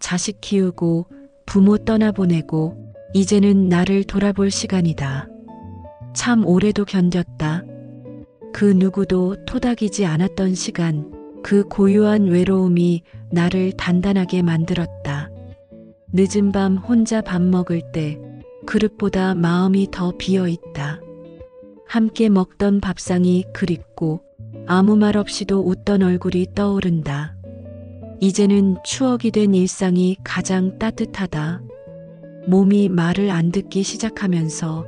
자식 키우고 부모 떠나보내고 이제는 나를 돌아볼 시간이다. 참 오래도 견뎠다. 그 누구도 토닥이지 않았던 시간, 그 고요한 외로움이 나를 단단하게 만들었다. 늦은 밤 혼자 밥 먹을 때 그릇보다 마음이 더 비어 있다. 함께 먹던 밥상이 그립고 아무 말 없이도 웃던 얼굴이 떠오른다. 이제는 추억이 된 일상이 가장 따뜻하다. 몸이 말을 안 듣기 시작하면서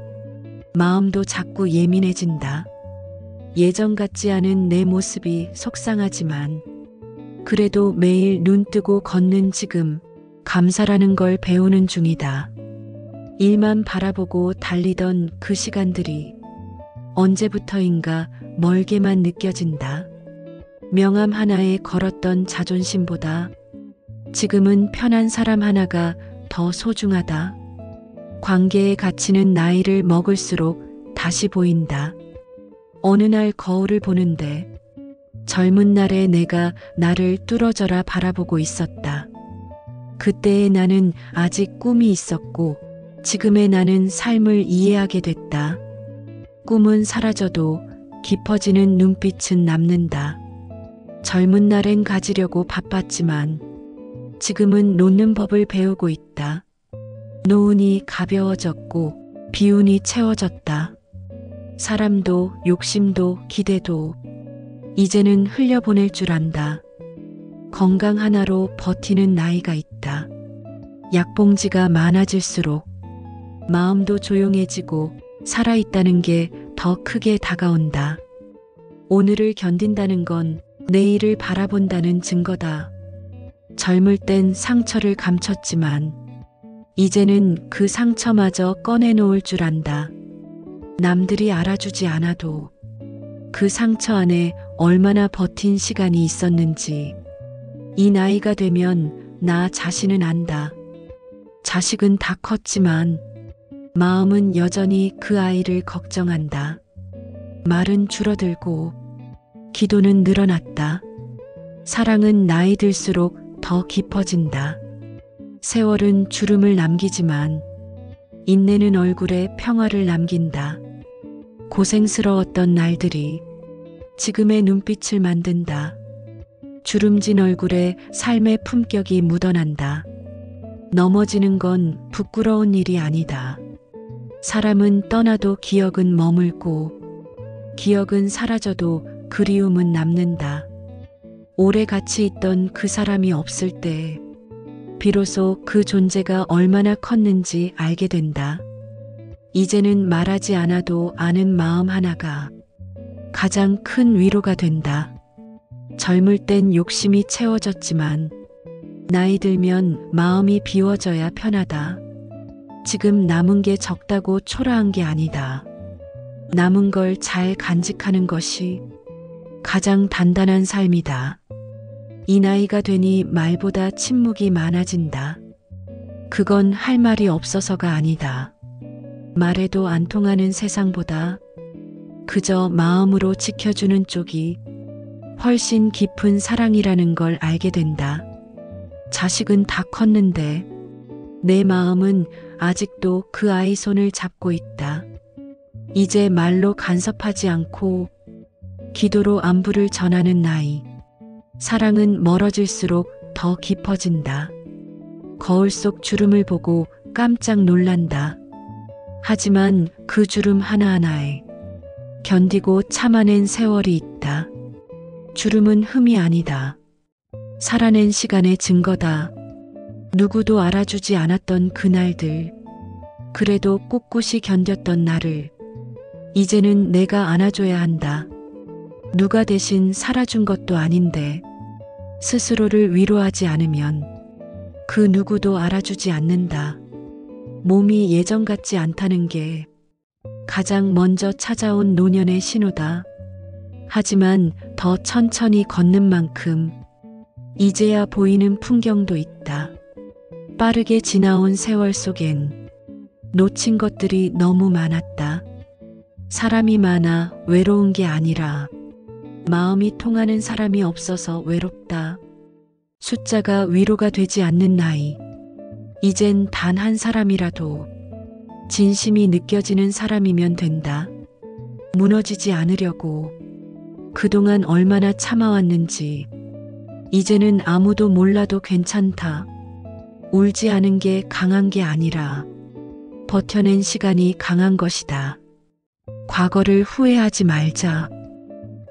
마음도 자꾸 예민해진다. 예전 같지 않은 내 모습이 속상하지만 그래도 매일 눈 뜨고 걷는 지금 감사라는 걸 배우는 중이다. 일만 바라보고 달리던 그 시간들이 언제부터인가 멀게만 느껴진다. 명함 하나에 걸었던 자존심보다 지금은 편한 사람 하나가 더 소중하다. 관계의 가치는 나이를 먹을수록 다시 보인다. 어느 날 거울을 보는데 젊은 날의 내가 나를 뚫어져라 바라보고 있었다. 그때의 나는 아직 꿈이 있었고 지금의 나는 삶을 이해하게 됐다. 꿈은 사라져도 깊어지는 눈빛은 남는다. 젊은 날엔 가지려고 바빴지만 지금은 놓는 법을 배우고 있다. 노은이 가벼워졌고 비운이 채워졌다. 사람도 욕심도 기대도 이제는 흘려보낼 줄 안다. 건강 하나로 버티는 나이가 있다. 약봉지가 많아질수록 마음도 조용해지고 살아있다는 게 더 크게 다가온다. 오늘을 견딘다는 건 내일을 바라본다는 증거다. 젊을 땐 상처를 감췄지만 이제는 그 상처마저 꺼내놓을 줄 안다. 남들이 알아주지 않아도 그 상처 안에 얼마나 버틴 시간이 있었는지 이 나이가 되면 나 자신은 안다. 자식은 다 컸지만 마음은 여전히 그 아이를 걱정한다. 말은 줄어들고 기도는 늘어났다. 사랑은 나이 들수록 더 깊어진다. 세월은 주름을 남기지만 인내는 얼굴에 평화를 남긴다. 고생스러웠던 날들이 지금의 눈빛을 만든다. 주름진 얼굴에 삶의 품격이 묻어난다. 넘어지는 건 부끄러운 일이 아니다. 사람은 떠나도 기억은 머물고 기억은 사라져도 그리움은 남는다. 오래 같이 있던 그 사람이 없을 때 비로소 그 존재가 얼마나 컸는지 알게 된다. 이제는 말하지 않아도 아는 마음 하나가 가장 큰 위로가 된다. 젊을 땐 욕심이 채워졌지만 나이 들면 마음이 비워져야 편하다. 지금 남은 게 적다고 초라한 게 아니다. 남은 걸 잘 간직하는 것이 가장 단단한 삶이다. 이 나이가 되니 말보다 침묵이 많아진다. 그건 할 말이 없어서가 아니다. 말해도 안 통하는 세상보다 그저 마음으로 지켜주는 쪽이 훨씬 깊은 사랑이라는 걸 알게 된다. 자식은 다 컸는데 내 마음은 아직도 그 아이 손을 잡고 있다. 이제 말로 간섭하지 않고 기도로 안부를 전하는 나이. 사랑은 멀어질수록 더 깊어진다. 거울 속 주름을 보고 깜짝 놀란다. 하지만 그 주름 하나하나에 견디고 참아낸 세월이 있다. 주름은 흠이 아니다. 살아낸 시간의 증거다. 누구도 알아주지 않았던 그날들, 그래도 꿋꿋이 견뎠던 나를 이제는 내가 안아줘야 한다. 누가 대신 살아준 것도 아닌데 스스로를 위로하지 않으면 그 누구도 알아주지 않는다. 몸이 예전 같지 않다는 게 가장 먼저 찾아온 노년의 신호다. 하지만 더 천천히 걷는 만큼 이제야 보이는 풍경도 있다. 빠르게 지나온 세월 속엔 놓친 것들이 너무 많았다. 사람이 많아 외로운 게 아니라 마음이 통하는 사람이 없어서 외롭다. 숫자가 위로가 되지 않는 나이. 이젠 단 한 사람이라도 진심이 느껴지는 사람이면 된다. 무너지지 않으려고 그동안 얼마나 참아왔는지 이제는 아무도 몰라도 괜찮다. 울지 않은 게 강한 게 아니라 버텨낸 시간이 강한 것이다. 과거를 후회하지 말자.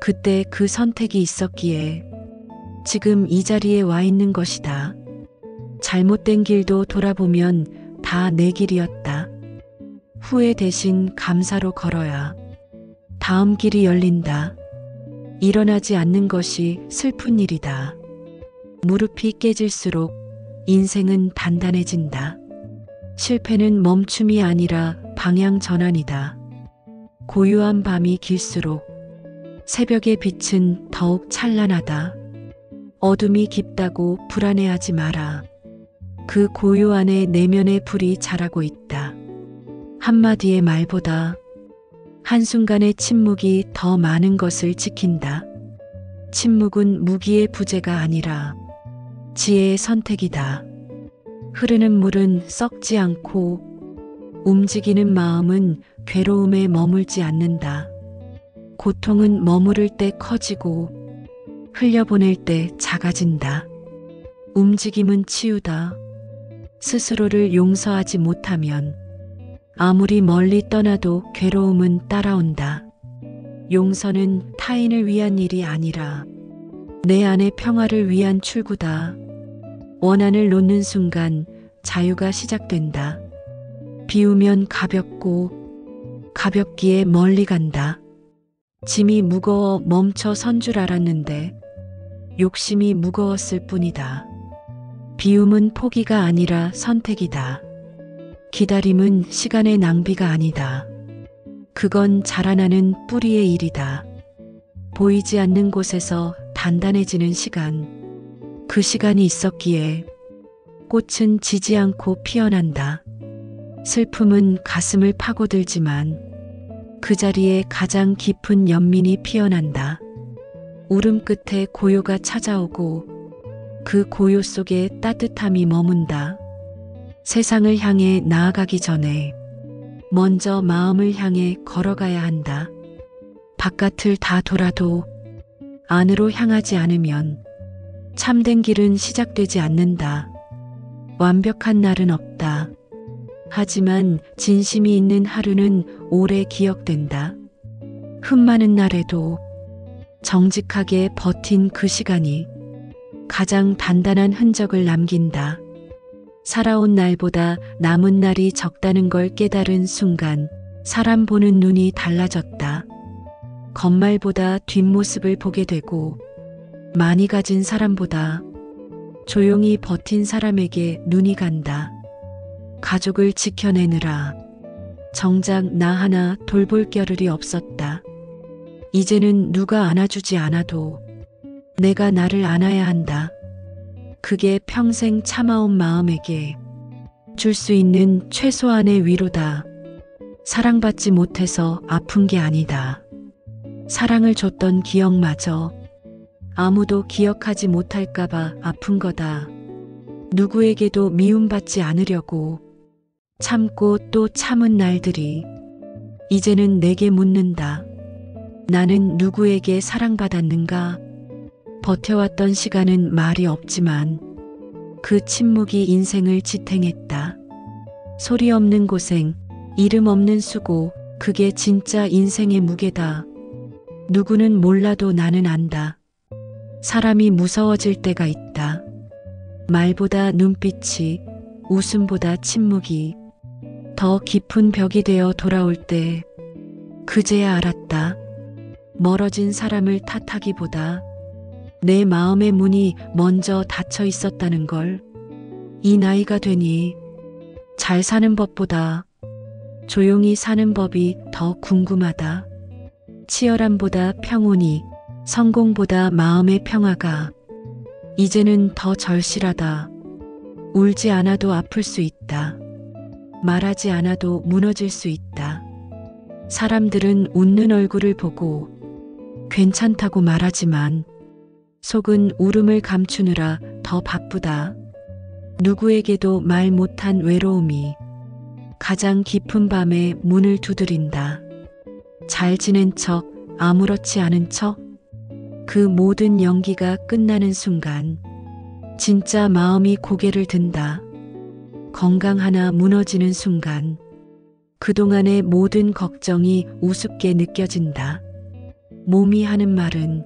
그때 그 선택이 있었기에 지금 이 자리에 와 있는 것이다. 잘못된 길도 돌아보면 다 내 길이었다. 후회 대신 감사로 걸어야 다음 길이 열린다. 일어나지 않는 것이 슬픈 일이다. 무릎이 깨질수록 인생은 단단해진다. 실패는 멈춤이 아니라 방향 전환이다. 고요한 밤이 길수록 새벽의 빛은 더욱 찬란하다. 어둠이 깊다고 불안해하지 마라. 그 고요 안에 내면의 불이 자라고 있다. 한마디의 말보다 한순간의 침묵이 더 많은 것을 지킨다. 침묵은 무기의 부재가 아니라 지혜의 선택이다. 흐르는 물은 썩지 않고 움직이는 마음은 괴로움에 머물지 않는다. 고통은 머무를 때 커지고 흘려보낼 때 작아진다. 움직임은 치유다. 스스로를 용서하지 못하면 아무리 멀리 떠나도 괴로움은 따라온다. 용서는 타인을 위한 일이 아니라 내 안의 평화를 위한 출구다. 원한을 놓는 순간 자유가 시작된다. 비우면 가볍고 가볍기에 멀리 간다. 짐이 무거워 멈춰 선 줄 알았는데 욕심이 무거웠을 뿐이다. 비움은 포기가 아니라 선택이다. 기다림은 시간의 낭비가 아니다. 그건 자라나는 뿌리의 일이다. 보이지 않는 곳에서 단단해지는 시간. 그 시간이 있었기에 꽃은 지지 않고 피어난다. 슬픔은 가슴을 파고들지만 그 자리에 가장 깊은 연민이 피어난다. 울음 끝에 고요가 찾아오고 그 고요 속에 따뜻함이 머문다. 세상을 향해 나아가기 전에 먼저 마음을 향해 걸어가야 한다. 바깥을 다 돌아도 안으로 향하지 않으면 참된 길은 시작되지 않는다. 완벽한 날은 없다. 하지만 진심이 있는 하루는 오래 기억된다. 흠 많은 날에도 정직하게 버틴 그 시간이 가장 단단한 흔적을 남긴다. 살아온 날보다 남은 날이 적다는 걸 깨달은 순간 사람 보는 눈이 달라졌다. 겉말보다 뒷모습을 보게 되고 많이 가진 사람보다 조용히 버틴 사람에게 눈이 간다. 가족을 지켜내느라 정작 나 하나 돌볼 겨를이 없었다. 이제는 누가 안아주지 않아도 내가 나를 안아야 한다. 그게 평생 참아온 마음에게 줄 수 있는 최소한의 위로다. 사랑받지 못해서 아픈 게 아니다. 사랑을 줬던 기억마저 아무도 기억하지 못할까봐 아픈 거다. 누구에게도 미움받지 않으려고 참고 또 참은 날들이 이제는 내게 묻는다. 나는 누구에게 사랑받았는가? 버텨왔던 시간은 말이 없지만 그 침묵이 인생을 지탱했다. 소리 없는 고생, 이름 없는 수고, 그게 진짜 인생의 무게다. 누구는 몰라도 나는 안다. 사람이 무서워질 때가 있다. 말보다 눈빛이, 웃음보다 침묵이 더 깊은 벽이 되어 돌아올 때 그제야 알았다. 멀어진 사람을 탓하기보다 내 마음의 문이 먼저 닫혀 있었다는 걸. 이 나이가 되니 잘 사는 법보다 조용히 사는 법이 더 궁금하다. 치열함보다 평온이, 성공보다 마음의 평화가 이제는 더 절실하다. 울지 않아도 아플 수 있다. 말하지 않아도 무너질 수 있다. 사람들은 웃는 얼굴을 보고 괜찮다고 말하지만 속은 울음을 감추느라 더 바쁘다. 누구에게도 말 못한 외로움이 가장 깊은 밤에 문을 두드린다. 잘 지낸 척, 아무렇지 않은 척. 그 모든 연기가 끝나는 순간 진짜 마음이 고개를 든다. 건강 하나 무너지는 순간 그동안의 모든 걱정이 우습게 느껴진다. 몸이 하는 말은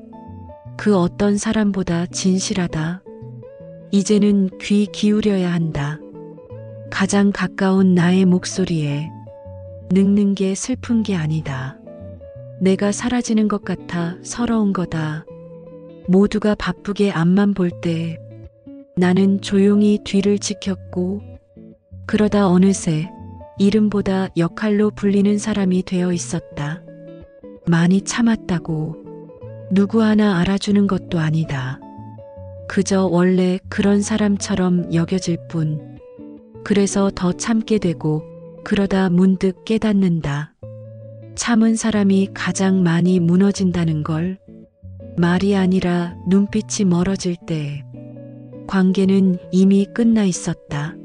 그 어떤 사람보다 진실하다. 이제는 귀 기울여야 한다. 가장 가까운 나의 목소리에 늙는 게 슬픈 게 아니다. 내가 사라지는 것 같아 서러운 거다. 모두가 바쁘게 앞만 볼 때 나는 조용히 뒤를 지켰고, 그러다 어느새 이름보다 역할로 불리는 사람이 되어 있었다. 많이 참았다고 누구 하나 알아주는 것도 아니다. 그저 원래 그런 사람처럼 여겨질 뿐. 그래서 더 참게 되고, 그러다 문득 깨닫는다. 참은 사람이 가장 많이 무너진다는 걸. 말이 아니라 눈빛이 멀어질 때 관계는 이미 끝나 있었다.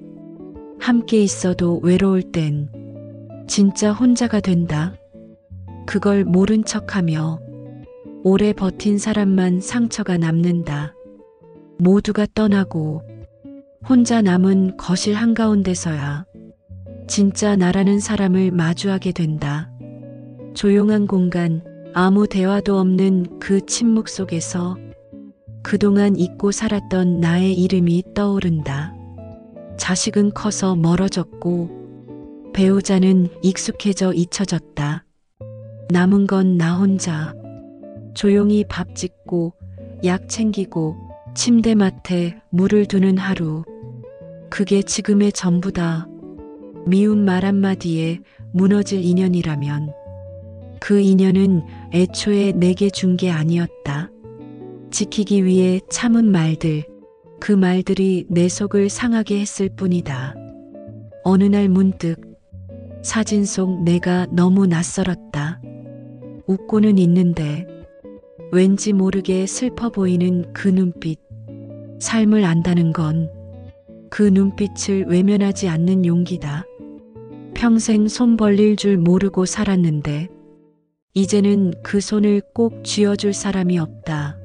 함께 있어도 외로울 땐 진짜 혼자가 된다. 그걸 모른 척하며 오래 버틴 사람만 상처가 남는다. 모두가 떠나고 혼자 남은 거실 한가운데서야 진짜 나라는 사람을 마주하게 된다. 조용한 공간, 아무 대화도 없는 그 침묵 속에서 그동안 잊고 살았던 나의 이름이 떠오른다. 자식은 커서 멀어졌고 배우자는 익숙해져 잊혀졌다. 남은 건 나 혼자. 조용히 밥 짓고 약 챙기고 침대맡에 물을 두는 하루. 그게 지금의 전부다. 미운 말 한마디에 무너질 인연이라면 그 인연은 애초에 내게 준 게 아니었다. 지키기 위해 참은 말들, 그 말들이 내 속을 상하게 했을 뿐이다. 어느 날 문득 사진 속 내가 너무 낯설었다. 웃고는 있는데 왠지 모르게 슬퍼 보이는 그 눈빛. 삶을 안다는 건 그 눈빛을 외면하지 않는 용기다. 평생 손 벌릴 줄 모르고 살았는데 이제는 그 손을 꼭 쥐어줄 사람이 없다.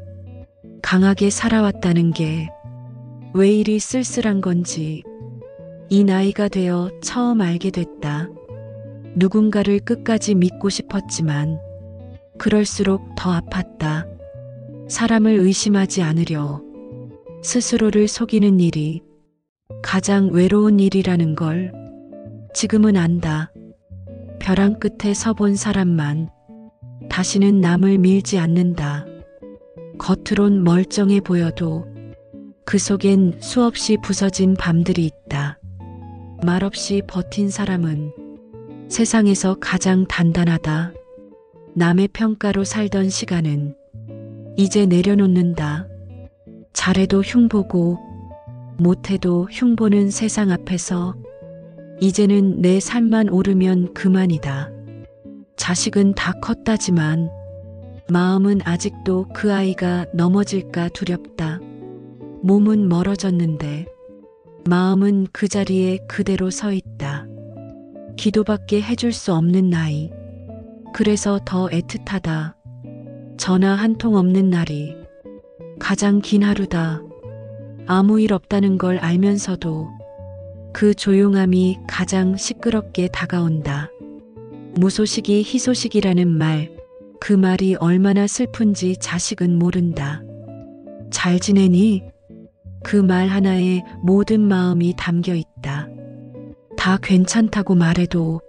강하게 살아왔다는 게 왜 이리 쓸쓸한 건지 이 나이가 되어 처음 알게 됐다. 누군가를 끝까지 믿고 싶었지만 그럴수록 더 아팠다. 사람을 의심하지 않으려 스스로를 속이는 일이 가장 외로운 일이라는 걸 지금은 안다. 벼랑 끝에 서본 사람만 다시는 남을 밀지 않는다. 겉으론 멀쩡해 보여도 그 속엔 수없이 부서진 밤들이 있다. 말없이 버틴 사람은 세상에서 가장 단단하다. 남의 평가로 살던 시간은 이제 내려놓는다. 잘해도 흉보고 못해도 흉보는 세상 앞에서 이제는 내 삶만 오르면 그만이다. 자식은 다 컸다지만 마음은 아직도 그 아이가 넘어질까 두렵다. 몸은 멀어졌는데 마음은 그 자리에 그대로 서 있다. 기도밖에 해줄 수 없는 나이. 그래서 더 애틋하다. 전화 한 통 없는 날이 가장 긴 하루다. 아무 일 없다는 걸 알면서도 그 조용함이 가장 시끄럽게 다가온다. 무소식이 희소식이라는 말, 그 말이 얼마나 슬픈지 자식은 모른다. 잘 지내니? 그 말 하나에 모든 마음이 담겨 있다. 다 괜찮다고 말해도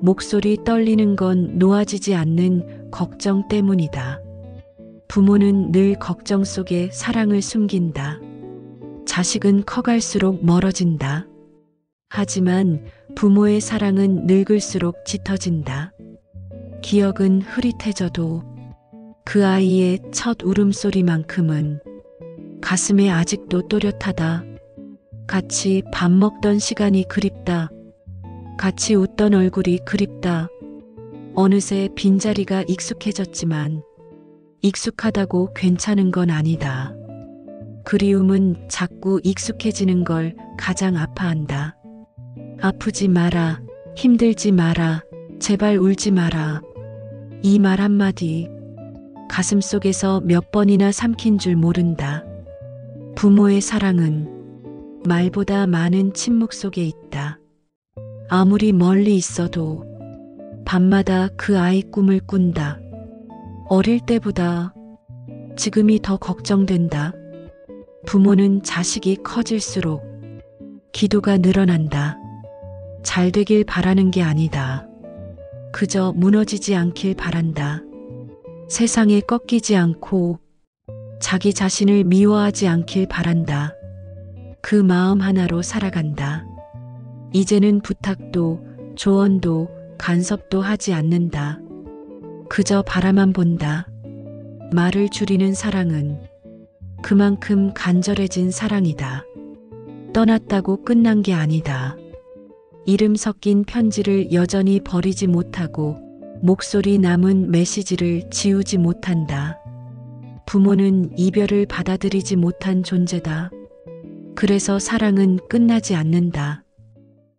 목소리 떨리는 건 놓아지지 않는 걱정 때문이다. 부모는 늘 걱정 속에 사랑을 숨긴다. 자식은 커갈수록 멀어진다. 하지만 부모의 사랑은 늙을수록 짙어진다. 기억은 흐릿해져도 그 아이의 첫 울음소리만큼은 가슴에 아직도 또렷하다. 같이 밥 먹던 시간이 그립다. 같이 웃던 얼굴이 그립다. 어느새 빈자리가 익숙해졌지만 익숙하다고 괜찮은 건 아니다. 그리움은 자꾸 익숙해지는 걸 가장 아파한다. 아프지 마라. 힘들지 마라. 제발 울지 마라. 이 말 한마디 가슴 속에서 몇 번이나 삼킨 줄 모른다. 부모의 사랑은 말보다 많은 침묵 속에 있다. 아무리 멀리 있어도 밤마다 그 아이 꿈을 꾼다. 어릴 때보다 지금이 더 걱정된다. 부모는 자식이 커질수록 기도가 늘어난다. 잘 되길 바라는 게 아니다. 그저 무너지지 않길 바란다. 세상에 꺾이지 않고 자기 자신을 미워하지 않길 바란다. 그 마음 하나로 살아간다. 이제는 부탁도 조언도 간섭도 하지 않는다. 그저 바라만 본다. 말을 줄이는 사랑은 그만큼 간절해진 사랑이다. 떠났다고 끝난 게 아니다. 이름 섞인 편지를 여전히 버리지 못하고 목소리 남은 메시지를 지우지 못한다. 부모는 이별을 받아들이지 못한 존재다. 그래서 사랑은 끝나지 않는다.